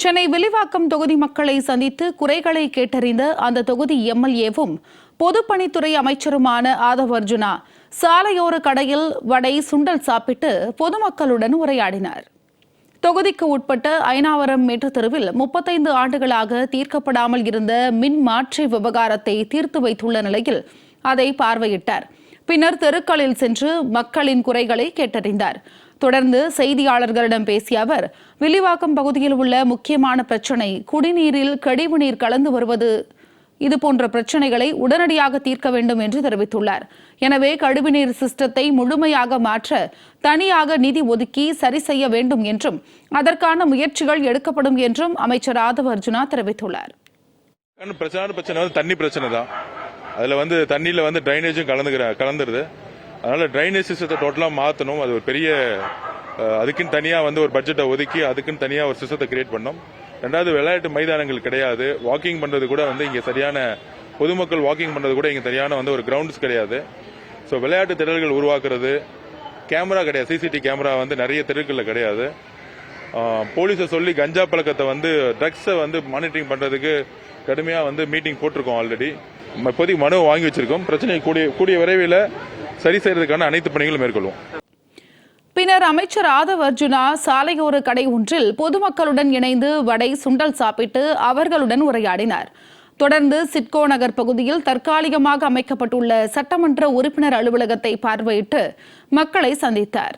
சென்னை வில்லிவாக்கம் தொகுதி மக்களை சந்தித்து குறைகளை கேட்டறிந்த அந்த தொகுதி எம்எல்ஏவும் பொதுப்பணித்துறை அமைச்சருமான ஆதவ் அர்ஜுனா சாலையோர கடையில் வடை சுண்டல் சாப்பிட்டு பொதுமக்களுடன் உரையாடினார். தொகுதிக்கு உட்பட்ட ஐனாவரம் மேட்டுத் தெருவில் 35 ஆண்டுகளாக தீர்க்கப்படாமல் இருந்த மின் மாற்றி விவகாரத்தை தீர்த்து வைத்துள்ள நிலையில் அதை பார்வையிட்டார். பின்னர் தெருக்களில் சென்று மக்களின் குறைகளை கேட்டறிந்தார். தொடர்ந்து செய்தியாளர்களிடம் பேசிய அவர், வில்லிவாக்கம் பகுதியில் உள்ள முக்கியமான பிரச்சினை குடிநீரில் கழிவுநீர் கலந்து வருவது இதுபோன்ற பிரச்சினைகளை உடனடியாக தீர்க்க வேண்டும் என்று தெரிவித்துள்ளார். எனவே கழிவுநீர் சிஸ்டத்தை முழுமையாக மாற்ற தனியாக நிதி ஒதுக்கி சரி செய்ய வேண்டும் என்றும் அதற்கான முயற்சிகள் எடுக்கப்படும் என்றும் அமைச்சர் ஆதவ் அர்ஜுனா தெரிவித்துள்ளார். பிரச்சனை தண்ணி பிரச்சனை தான். அதுல தண்ணியில டிரைனேஜும் கலந்துருது. அதனால டிரைனேஜ் சிஸ்டத்தை டோட்டலா மாற்றணும். அது ஒரு பெரிய அதுக்குன்னு தனியா ஒரு பட்ஜெட்டை ஒதுக்கி அதுக்குன்னு தனியா ஒரு சிஸ்டத்தை கிரியேட் பண்ணோம். ரெண்டாவது, விளையாட்டு மைதானங்கள் கிடையாது. வாக்கிங் பண்றது கூட இங்க சரியான பொதுமக்கள் வாக்கிங் பண்றது கூட இங்க சரியான ஒரு கிரவுண்ட்ஸ் கிடையாது. ஸோ விளையாட்டு திடல்கள் உருவாக்குறது, கேமரா கிடையாது. சிசிடிவி கேமரா நிறைய தெருக்கள்ல கிடையாது. போலீஸை சொல்லி கஞ்சா பழக்கத்தை ட்ரக்ஸை மானிட்டரிங் பண்றதுக்கு கடுமையா மீட்டிங் போட்டிருக்கோம். ஆல்ரெடி இப்போதைக்கு மனு வாங்கி வச்சிருக்கோம். பிரச்சனை கூடிய விரைவில் சரி செய்யறதுக்கான அனைத்து பணிகளும் மேற்கொள்வோம். பின்னர் அமைச்சர் ஆதவ் அர்ஜுனா சாலையோர கடை ஒன்றில் பொதுமக்களுடன் இணைந்து வடை சுண்டல் சாப்பிட்டு அவர்களுடன் உரையாடினார். தொடர்ந்து சிட்கோ நகர் பகுதியில் தற்காலிகமாக அமைக்கப்பட்டுள்ள சட்டமன்ற உறுப்பினர் அலுவலகத்தை பார்வையிட்டு மக்களை சந்தித்தார்.